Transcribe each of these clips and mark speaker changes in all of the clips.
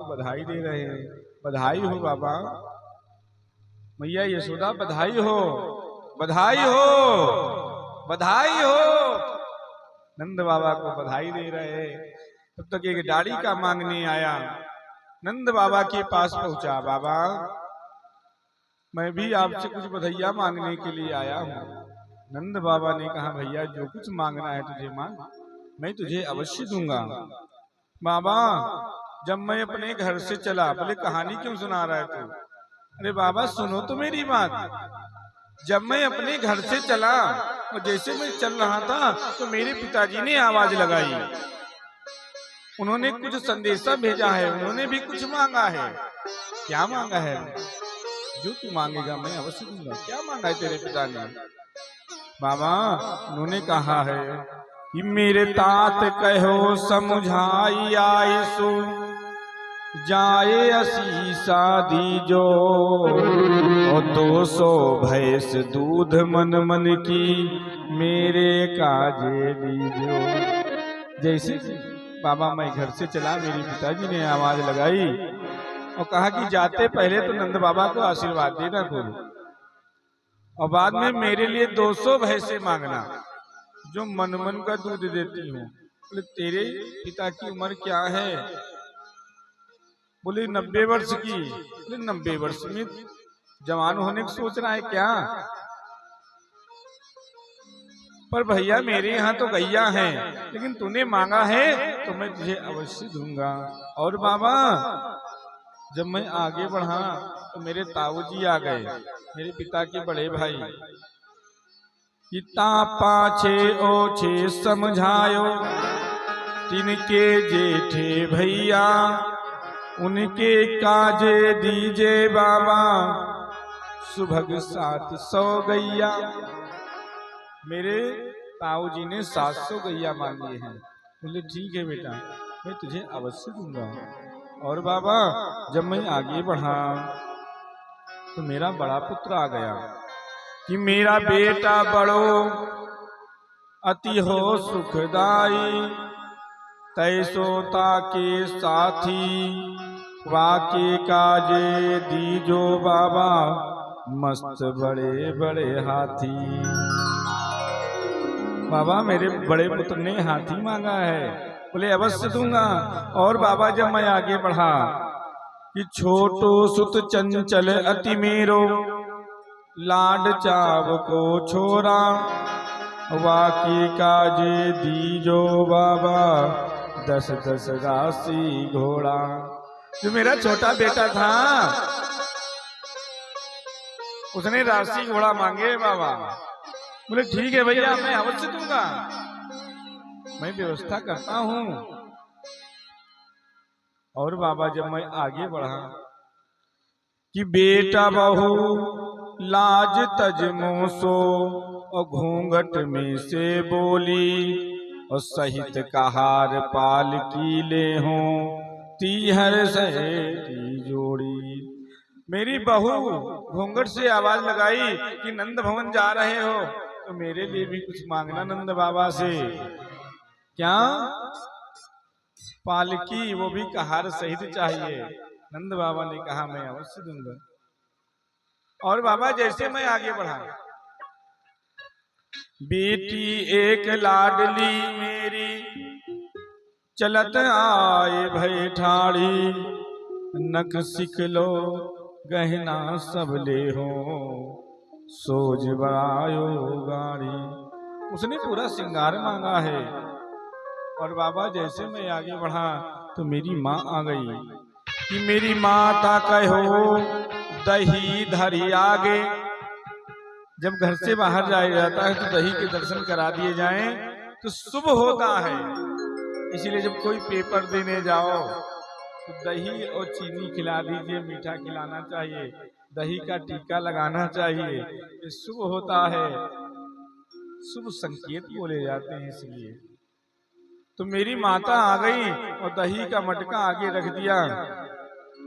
Speaker 1: बधाई दे रहे हैं। बधाई हो बाबा, मैया यशोदा बधाई हो, बधाई हो, बधाई हो। नंद बाबा को बधाई दे रहे हैं। तब तक एक डाड़ी का मांगने आया, नंद बाबा के पास पहुंचा। बाबा मैं भी आपसे कुछ बधाइयां मांगने के लिए आया हूँ। नंद बाबा ने कहा भैया जो कुछ मांगना है तुझे मांग, मैं तुझे अवश्य दूंगा। बाबा जब मैं अपने घर से चला, बोले कहानी क्यों सुना रहा है तू? अरे बाबा सुनो तो मेरी बात। जब मैं अपने घर से चला और जैसे मैं चल रहा था तो मेरे पिताजी ने आवाज लगाई। उन्होंने कुछ संदेशा भेजा है, उन्होंने भी कुछ मांगा है। क्या मांगा है? जो तू मांगेगा मैं अवश्य दूंगा। क्या मांगा है तेरे पिता ने? बाबा उन्होंने कहा है कि मेरे तात कहो समझाई आयसु, जाए असीसा दीजो, और 200 भैंस दूध मन मन की मेरे काजे दीजो। जैसे बाबा मैं घर से चला, मेरे पिताजी ने आवाज लगाई और कहा कि जाते पहले तो नंद बाबा को आशीर्वाद देना खूब, और बाद में मेरे लिए 200 भैंसे मांगना जो मन मन का दूध देती हूँ। बोले तेरे पिता की उम्र क्या है? बोले 90 वर्ष की। बोले 90 वर्ष में जवान होने की सोच रहा है क्या? पर भैया मेरे यहाँ तो गैया है, लेकिन तूने मांगा है तो मैं तुझे अवश्य दूंगा। और बाबा जब मैं आगे बढ़ा तो मेरे ताऊजी आ गए, मेरे पिता के बड़े भाई। इतना पाछे ओछे समझायो, तिनके जेठे भैया, उनके काजे दीजे बाबा, सुभग 700 गैया। मेरे ताऊजी ने 700 गैया मांगी है। बोले ठीक है बेटा मैं तुझे अवश्य दूंगा। और बाबा जब मैं आगे बढ़ा तो मेरा बड़ा पुत्र आ गया कि मेरा बेटा बड़ो अति हो सुखदाई, तैसोता के साथी, वाके काजे दीजो बाबा, मस्त बड़े बड़े हाथी। बाबा मेरे बड़े पुत्र ने हाथी मांगा है। बोले अवश्य दूंगा। और बाबा जब मैं आगे बढ़ा कि छोटो सुत चंचल अति मेरो, लाड चाव को छोरा, वाकी काजे दीजो बाबा, 10-10 राशि घोड़ा। जो मेरा छोटा बेटा था उसने राशि घोड़ा मांगे बाबा। बोले ठीक है भैया मैं अवश्य दूंगा, मैं व्यवस्था करता हूं। और बाबा जब मैं आगे बढ़ा कि बेटा बहू लाज तज मोसो, और घूंघट में से बोली, और सहित कहार पाल की ले हो, 30 सहेटी जोड़ी। मेरी बहू घूंघट से आवाज लगाई कि नंद भवन जा रहे हो तो मेरे लिए भी कुछ मांगना नंद बाबा से। क्या? पालकी, वो भी कहार सहित चाहिए। नंद बाबा ने कहा मैं अवश्य दूंगा। और बाबा जैसे मैं आगे बढ़ा, बेटी एक लाडली मेरी, चलत आए भय ठाड़ी, नक सिखलो गहना सब ले हो, सोज बड़ायो गाड़ी। उसने पूरा श्रृंगार मांगा है। और बाबा जैसे मैं आगे बढ़ा तो मेरी माँ आ गई कि मेरी माता कहो दही धरी आगे। जब घर से बाहर जाया जाता है तो दही के दर्शन करा दिए जाएं तो शुभ होता है। इसीलिए जब कोई पेपर देने जाओ तो दही और चीनी खिला दीजिए, मीठा खिलाना चाहिए, दही का टीका लगाना चाहिए, ये शुभ होता है, शुभ संकेत बोले जाते हैं। इसलिए तो मेरी माता आ गई और दही का मटका आगे रख दिया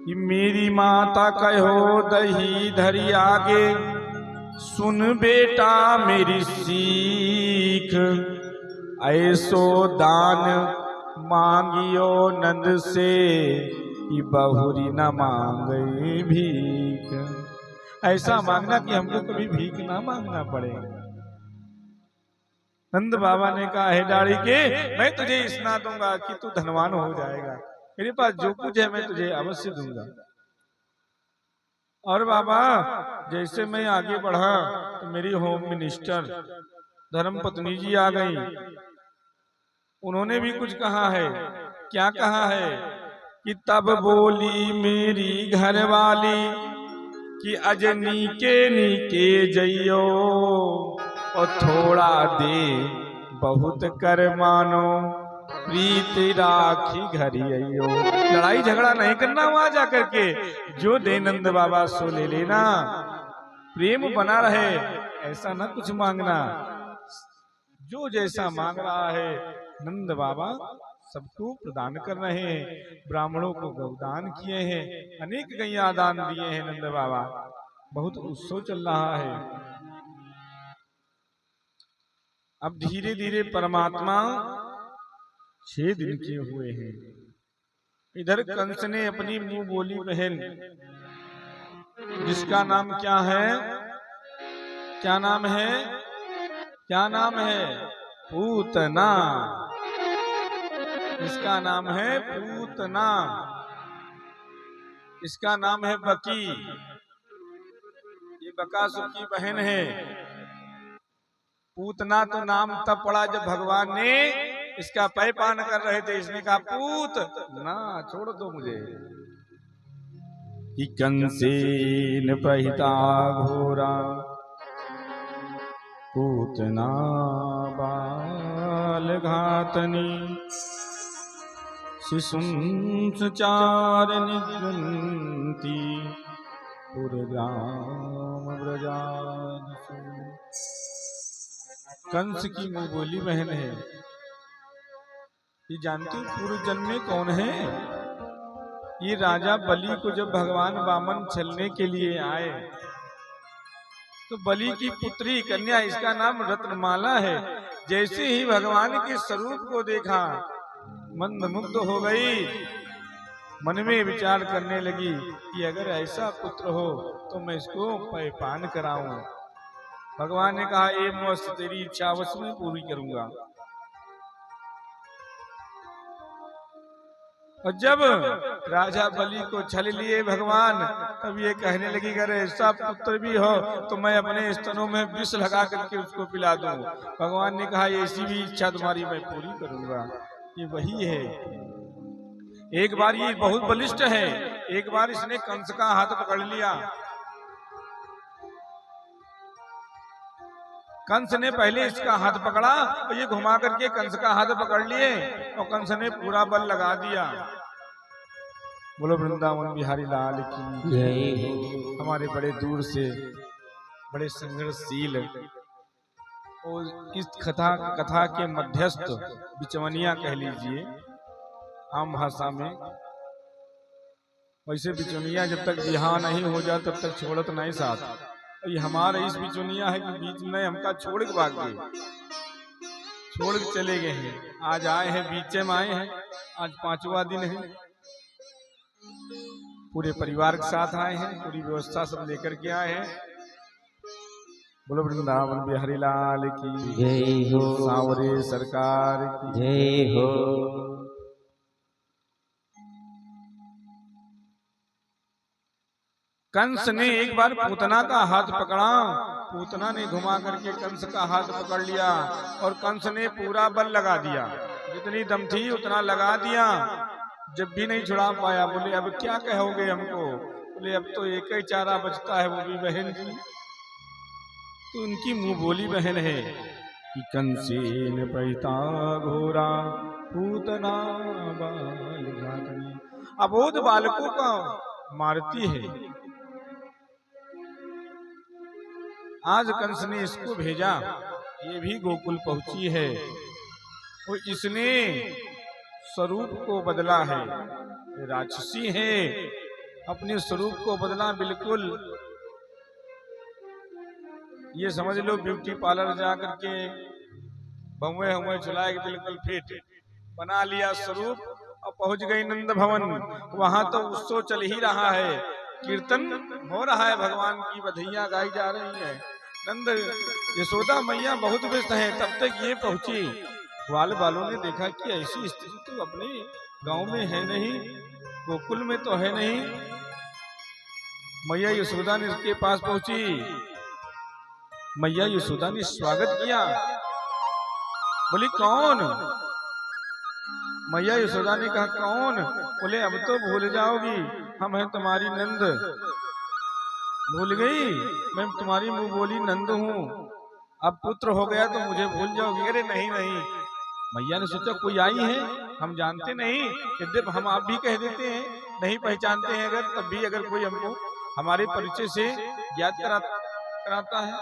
Speaker 1: कि मेरी माता कहो दही धरी आगे, सुन बेटा मेरी सीख, ऐसो दान मांगियो नंद से, कि बहुरी न मांगे भीख। ऐसा मांगना कि हमको कभी भीख ना मांगना पड़े। नंद बाबा ने कहा, हे डाड़ी के, मैं तुझे इतना दूंगा कि तू धनवान हो जाएगा। मेरे पास जो कुछ है मैं तुझे अवश्य दूंगा। और बाबा जैसे मैं आगे बढ़ा तो मेरी होम मिनिस्टर धर्म पत्नी जी आ गई। उन्होंने भी कुछ कहा है। क्या कहा है कि तब बोली मेरी घरवाली कि अजनी के नीके जइयो और थोड़ा दे बहुत कर मानो प्रीति राखी घरी अइयो। लड़ाई झगड़ा नहीं करना वहां जाकर के, जो दे नंद बाबा सो ले लेना। प्रेम बना रहे ऐसा ना कुछ मांगना। जो जैसा मांग रहा है नंद बाबा सबको प्रदान कर रहे हैं। ब्राह्मणों को गौदान किए हैं, अनेक गैया दान दिए हैं नंद बाबा। बहुत उत्सव चल रहा है। अब धीरे धीरे परमात्मा 6 दिन के हुए हैं। इधर कंस ने अपनी मुंह बोली बहन, जिसका नाम क्या है, क्या नाम है, क्या नाम है, पूतना। इसका नाम है पूतना। इसका नाम है बकी। ये बकासुर की बहन है। पूतना तो नाम तब पड़ा जब भगवान ने इसका पैपान कर रहे थे। इसने कहा पूत ना, छोड़ दो मुझे। कि कंसेन पहिता घोरा पूतना बाल घातनी शिशुंस चार निगृंती पुरग्राम ब्रजादसु। कंस की मुंह बोली बहन है। ये जानती पूर्व जन्म में कौन है? ये राजा बलि को जब भगवान वामन छलने के लिए आए तो बलि की पुत्री कन्या, इसका नाम रत्नमाला है, जैसे ही भगवान के स्वरूप को देखा मंदमुग्ध हो गई। मन में विचार करने लगी कि अगर ऐसा पुत्र हो तो मैं इसको पैपान कराऊं। भगवान ने कहा एवं वस्तु तेरी इच्छा अवश्य में पूरी करूंगा। और जब राजा बलि को छल लिए भगवान, तब ये कहने लगी अगर ऐसा पुत्र भी हो तो मैं अपने स्तनों में विष लगा करके उसको पिला दूं। भगवान ने कहा ऐसी भी इच्छा तुम्हारी मैं पूरी करूंगा। ये वही है। एक बार ये बहुत बलिष्ठ है। एक बार इसने कंस का हाथ पकड़ लिया। कंस ने पहले इसका हाथ पकड़ा और ये घुमा करके कंस का हाथ पकड़ लिए और कंस ने पूरा बल लगा दिया। बोलो वृंदावन बिहारी लाल की जय। हमारे बड़े दूर से बड़े संघर्षशील और इस कथा के मध्यस्थ बिचवनिया कह लीजिए आम भाषा में। वैसे बिचवनिया जब तक बिहार नहीं हो जाए तब तक छोड़त नहीं साथ। ये हमारा इस बिचौनिया है कि बीच में हमका छोड़ के भाग गए, छोड़ के चले गए हैं। आज आए हैं, बीच में आए हैं। आज 5वां दिन है। पूरे परिवार के साथ आए हैं, पूरी व्यवस्था सब लेकर के आए हैं। बोलो वृंदावन बिहारी लाल की जय हो। सांवरे सरकार की जय हो। कंस ने एक बार पूतना का हाथ पकड़ा। पूतना ने घुमा करके कंस का हाथ पकड़ लिया और कंस ने पूरा बल लगा दिया। जितनी दम थी उतना लगा दिया। जब भी नहीं छुड़ा पाया। बोले अब क्या कहोगे हमको? बोले अब तो एक ही चारा बचता है, वो भी बहन की। तो उनकी मुंह बोली बहन है कि कंसेन पहिता घोरा पूतना बाल घातनी। अबोध बालकों का मारती है। आज कंस ने इसको भेजा, ये भी गोकुल पहुंची है और इसने स्वरूप को बदला है। राक्षसी है, अपने स्वरूप को बदला बिल्कुल। ये समझ लो ब्यूटी पार्लर जा करके बमुए हुए चलाए बिल्कुल फिट बना लिया स्वरूप और पहुंच गई नंद भवन। वहां तो उत्सव चल ही रहा है, कीर्तन हो रहा है, भगवान की बधाइयां गाई जा रही है। नंद यशोदा मैया बहुत व्यस्त है। तब तक ये पहुंची, ग्वाल वालों ने देखा कि ऐसी स्थिति तो अपने गांव में है नहीं, गोकुल में तो है नहीं। मैया यशोदा ने इसके पास पहुंची। मैया यशोदा ने स्वागत किया। बोली कौन? मैया यशोदा ने कहा कौन? बोले अब तो भूल जाओगी, हम हैं तुम्हारी नंद। भूल गई? मैं तुम्हारी मुंह बोली नंद हूँ, अब पुत्र हो गया तो मुझे भूल जाओगी। अरे नहीं नहीं। मैया ने सोचा कोई आई है, हम जानते नहीं, यद्यप हम आप भी कह देते हैं नहीं पहचानते हैं, अगर तब भी अगर कोई हमको हमारे परिचय से ज्ञात कराता है।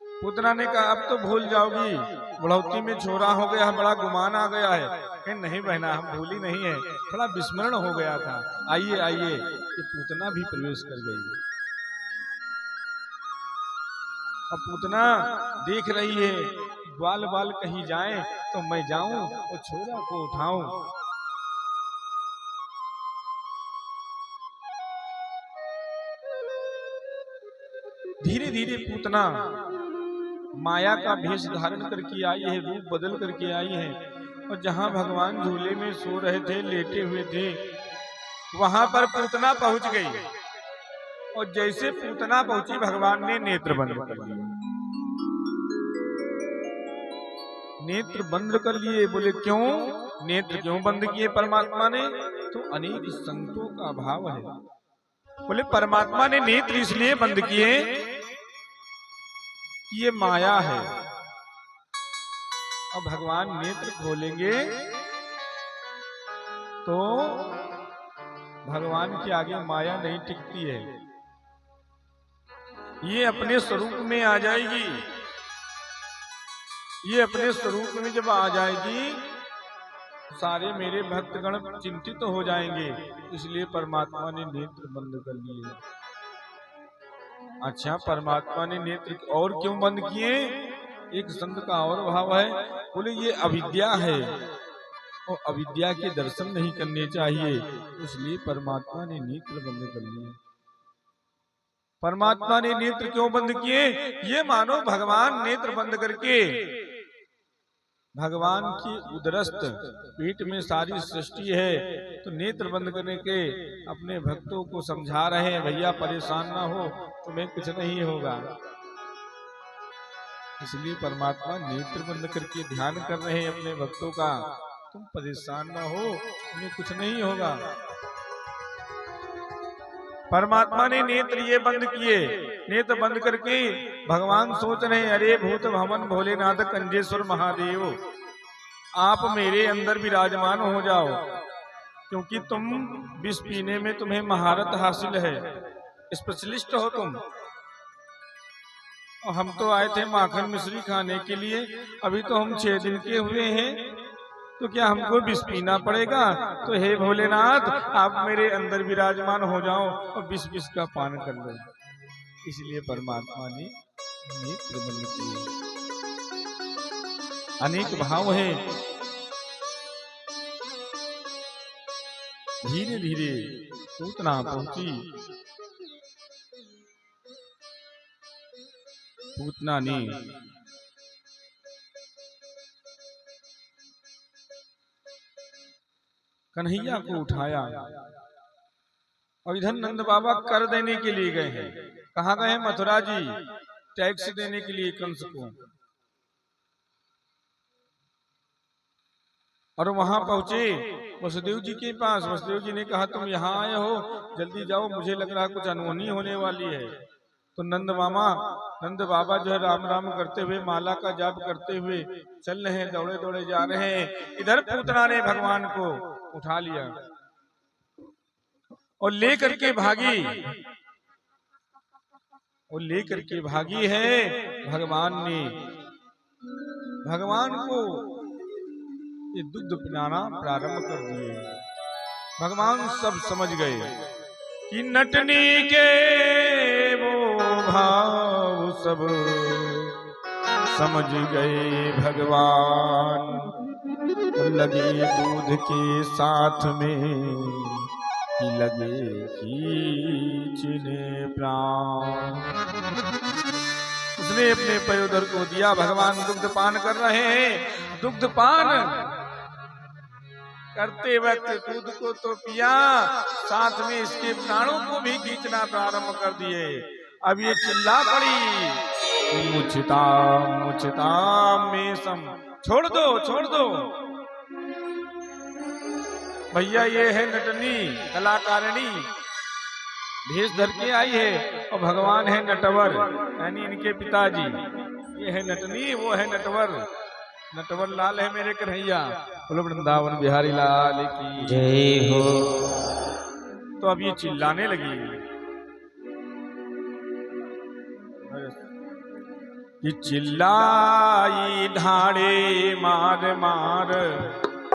Speaker 1: पुतना ने कहा अब तो भूल जाओगी, बुढ़ौती में छोरा हो गया, बड़ा गुमान आ गया है। कहीं नहीं बहना, हम भूली नहीं है, थोड़ा विस्मरण हो गया था। आइए आइए। ये पूतना भी प्रवेश कर गई। अब पूतना देख रही है, ग्वाल बाल कहीं जाए तो मैं जाऊं और छोरा को उठाऊं। धीरे धीरे पूतना माया का भेष धारण करके आई है, रूप बदल करके आई है। और जहां भगवान झूले में सो रहे थे, लेटे हुए थे, वहां पर पूतना पहुंच गई। और जैसे पूतना पहुंची, भगवान ने नेत्र बंद कर लिए। नेत्र बंद कर लिए। बोले क्यों नेत्र क्यों बंद किए परमात्मा ने? तो अनेक संतों का भाव है। बोले परमात्मा ने नेत्र इसलिए बंद किए कि ये माया है। अब भगवान नेत्र खोलेंगे तो भगवान के आगे माया नहीं टिकती है, ये अपने स्वरूप में आ जाएगी। ये अपने स्वरूप में जब आ जाएगी, सारे मेरे भक्तगण चिंतित हो जाएंगे। इसलिए परमात्मा ने नेत्र बंद कर लिए। अच्छा, परमात्मा ने नेत्र और क्यों बंद किए? एक संत का और भाव है। बोले ये अविद्या है और अविद्या के दर्शन नहीं करने चाहिए, इसलिए परमात्मा ने नेत्र बंद कर लिए। परमात्मा ने नेत्र क्यों बंद किए? ये मानो भगवान नेत्र बंद करके भगवान की उदरस्थ पेट में सारी सृष्टि है, तो नेत्र बंद करने के अपने भक्तों को समझा रहे हैं, भैया परेशान ना हो, तुम्हें कुछ नहीं होगा। इसलिए परमात्मा नेत्र बंद करके ध्यान कर रहे हैं अपने भक्तों का, तुम परेशान ना हो, तुम्हें कुछ नहीं होगा। परमात्मा ने नेत्र ये बंद किए। नेत्र बंद करके भगवान सोच रहे हैं, अरे भूत भवन भोलेनाथ कंजेश्वर महादेव, आप मेरे अंदर विराजमान हो जाओ, क्योंकि तुम विष पीने में तुम्हें महारत हासिल है, स्पेशलिस्ट हो तुम। और हम तो आए थे माखन मिश्री खाने के लिए, अभी तो हम 6 दिन के हुए हैं, तो क्या हमको विष पीना पड़ेगा? तो हे भोलेनाथ, आप मेरे अंदर विराजमान हो जाओ और विष का पान कर लो। इसलिए परमात्मा ने नेत्र बंद किए। अनेक भाव है। धीरे धीरे पूतना पहुंची। पूतना ने कन्हैया को उठाया और इधर नंद बाबा कर देने के लिए गए हैं। कहाँ गए हैं? मथुरा जी, टैक्स देने के लिए कंस को। और वहां पहुंचे वसुदेव जी के पास। वसुदेव जी ने कहा तुम यहाँ आए हो, जल्दी जाओ, मुझे लग रहा है कुछ अनहोनी होने वाली है। तो नंद बाबा जो है राम राम करते हुए, माला का जाप करते हुए चल रहे हैं, दौड़े दौड़े जा रहे हैं। इधर पूतना ने भगवान को उठा लिया और लेकर के भागी। और लेकर के भागी है भगवान ने भगवान को ये दूध पिलाना प्रारंभ कर दिए। भगवान सब समझ गए कि नटनी के वो भाव सब समझ गए भगवान, लगे दूध के साथ में कि लगे खींचने प्राण। उसने अपने पयोधर को दिया, भगवान दुग्ध पान कर रहे हैं। दुग्ध पान करते वक्त दूध को तो पिया, साथ में इसके प्राणों को भी खींचना प्रारंभ कर दिए। अब ये चिल्ला पड़ी, मुझता मुझता में सम, छोड़ दो छोड़ दो। भैया ये है नटनी कलाकारिणी, भेष धर के आई है, और भगवान है नटवर, यानी इनके पिताजी। ये है नटनी, वो है नटवर। नटवर लाल है मेरे कन्हैया, बोलो वृंदावन बिहारी लाल की
Speaker 2: जय हो।
Speaker 1: तो अब ये चिल्लाने लगी कि चिल्लाई ढाड़े मार मार